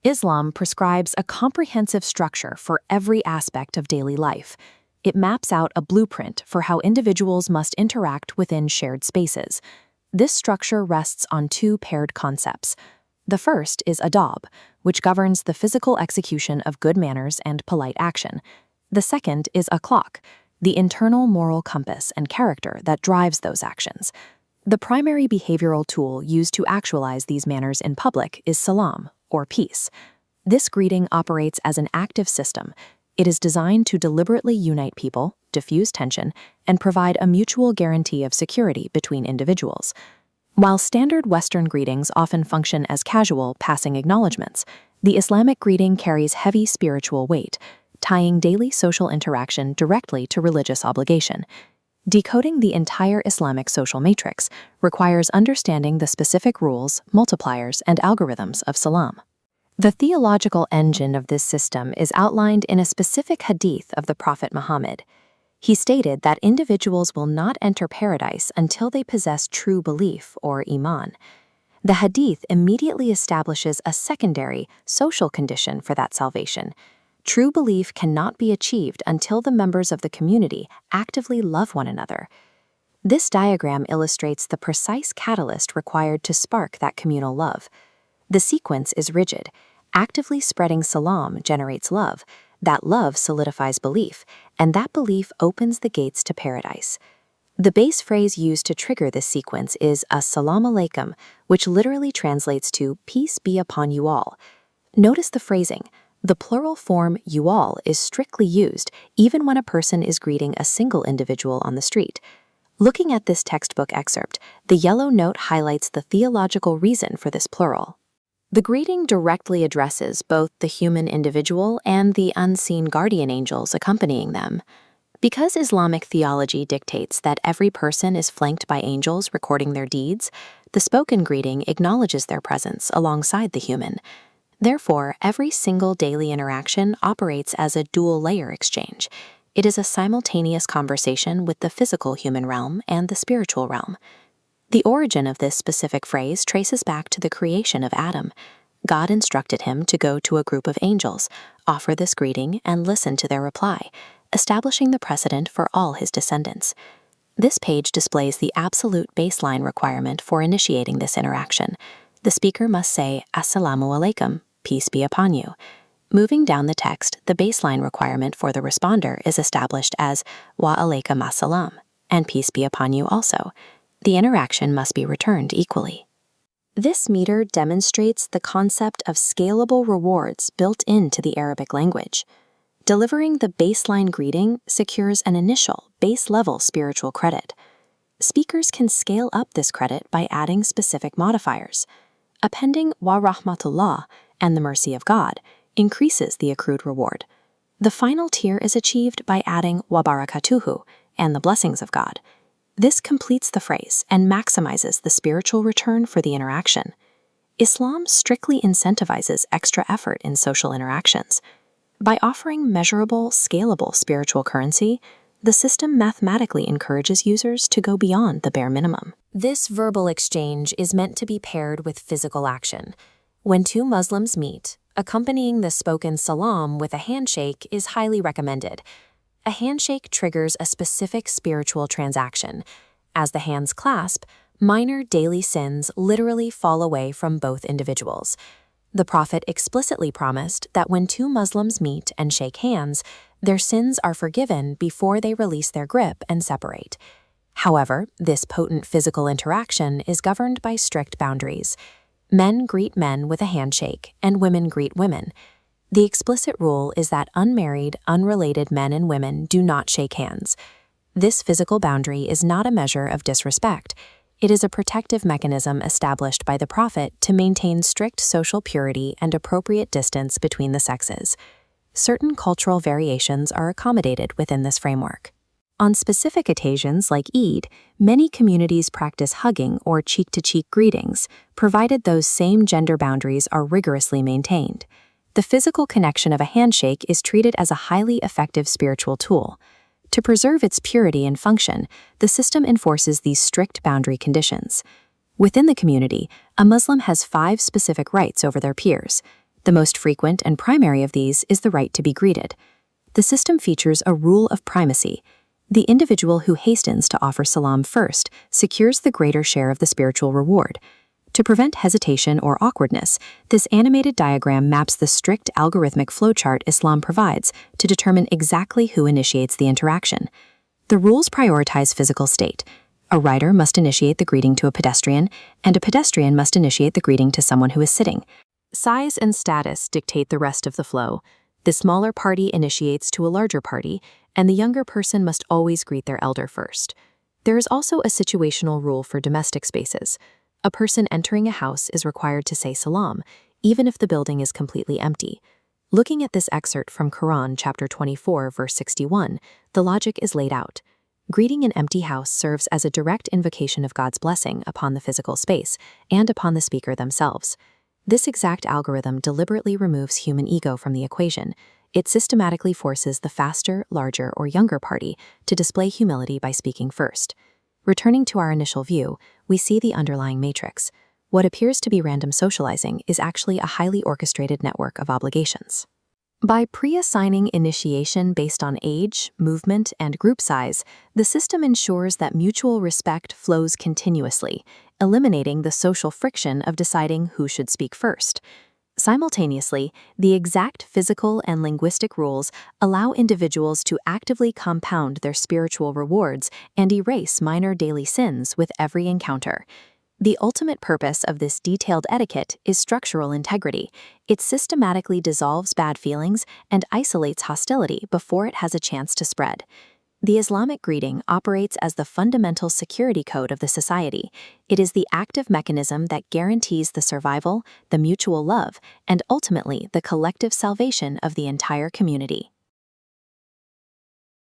Islam prescribes a comprehensive structure for every aspect of daily life. It maps out a blueprint for how individuals must interact within shared spaces. This structure rests on two paired concepts. The first is Adaab, which governs the physical execution of good manners and polite action. The second is Akhlaq, the internal moral compass and character that drives those actions. The primary behavioral tool used to actualize these manners in public is salam, or peace. This greeting operates as an active system. It is designed to deliberately unite people, diffuse tension, and provide a mutual guarantee of security between individuals. While standard Western greetings often function as casual, passing acknowledgments, the Islamic greeting carries heavy spiritual weight, tying daily social interaction directly to religious obligation. Decoding the entire Islamic social matrix requires understanding the specific rules, multipliers, and algorithms of salam. The theological engine of this system is outlined in a specific hadith of the Prophet Muhammad. He stated that individuals will not enter paradise until they possess true belief, or iman. The hadith immediately establishes a secondary, social condition for that salvation. True belief cannot be achieved until the members of the community actively love one another. This diagram illustrates the precise catalyst required to spark that communal love. The sequence is rigid. Actively spreading salam generates love. That love solidifies belief, and that belief opens the gates to paradise. The base phrase used to trigger this sequence is Assalaamu Alaikum, which literally translates to peace be upon you all. Notice the phrasing. The plural form you all is strictly used even when a person is greeting a single individual on the street. Looking at this textbook excerpt, the yellow note highlights the theological reason for this plural. The greeting directly addresses both the human individual and the unseen guardian angels accompanying them. Because Islamic theology dictates that every person is flanked by angels recording their deeds, the spoken greeting acknowledges their presence alongside the human. Therefore, every single daily interaction operates as a dual-layer exchange. It is a simultaneous conversation with the physical human realm and the spiritual realm. The origin of this specific phrase traces back to the creation of Adam. God instructed him to go to a group of angels, offer this greeting, and listen to their reply, establishing the precedent for all his descendants. This page displays the absolute baseline requirement for initiating this interaction. The speaker must say, Assalaamu Alaikum, peace be upon you. Moving down the text, the baseline requirement for the responder is established as Wa alaikum assalam, and peace be upon you also. The interaction must be returned equally. This meter demonstrates the concept of scalable rewards built into the Arabic language. Delivering the baseline greeting secures an initial, base-level spiritual credit. Speakers can scale up this credit by adding specific modifiers. Appending Wa rahmatullah and the mercy of God increases the accrued reward. The final tier is achieved by adding Wa barakatuhu and the blessings of God. This completes the phrase and maximizes the spiritual return for the interaction. Islam strictly incentivizes extra effort in social interactions. By offering measurable, scalable spiritual currency, the system mathematically encourages users to go beyond the bare minimum. This verbal exchange is meant to be paired with physical action. When two Muslims meet, accompanying the spoken salam with a handshake is highly recommended. A handshake triggers a specific spiritual transaction. As the hands clasp, minor daily sins literally fall away from both individuals. The Prophet explicitly promised that when two Muslims meet and shake hands, their sins are forgiven before they release their grip and separate. However, this potent physical interaction is governed by strict boundaries. Men greet men with a handshake, and women greet women. The explicit rule is that unmarried, unrelated men and women do not shake hands. This physical boundary is not a measure of disrespect. It is a protective mechanism established by the Prophet to maintain strict social purity and appropriate distance between the sexes. Certain cultural variations are accommodated within this framework. On specific occasions like Eid, many communities practice hugging or cheek-to-cheek greetings, provided those same gender boundaries are rigorously maintained. The physical connection of a handshake is treated as a highly effective spiritual tool. To preserve its purity and function, the system enforces these strict boundary conditions. Within the community, a Muslim has 5 specific rights over their peers. The most frequent and primary of these is the right to be greeted. The system features a rule of primacy. The individual who hastens to offer salam first secures the greater share of the spiritual reward. To prevent hesitation or awkwardness, this animated diagram maps the strict algorithmic flowchart Islam provides to determine exactly who initiates the interaction. The rules prioritize physical state. A rider must initiate the greeting to a pedestrian, and a pedestrian must initiate the greeting to someone who is sitting. Size and status dictate the rest of the flow. The smaller party initiates to a larger party, and the younger person must always greet their elder first. There is also a situational rule for domestic spaces. A person entering a house is required to say salam, even if the building is completely empty. Looking at this excerpt from Quran chapter 24, verse 61, the logic is laid out. Greeting an empty house serves as a direct invocation of God's blessing upon the physical space and upon the speaker themselves. This exact algorithm deliberately removes human ego from the equation. It systematically forces the faster, larger, or younger party to display humility by speaking first. Returning to our initial view, we see the underlying matrix. What appears to be random socializing is actually a highly orchestrated network of obligations. By pre-assigning initiation based on age, movement, and group size, the system ensures that mutual respect flows continuously, eliminating the social friction of deciding who should speak first. Simultaneously, the exact physical and linguistic rules allow individuals to actively compound their spiritual rewards and erase minor daily sins with every encounter. The ultimate purpose of this detailed etiquette is structural integrity. It systematically dissolves bad feelings and isolates hostility before it has a chance to spread. The Islamic greeting operates as the fundamental security code of the society. It is the active mechanism that guarantees the survival, the mutual love, and ultimately the collective salvation of the entire community.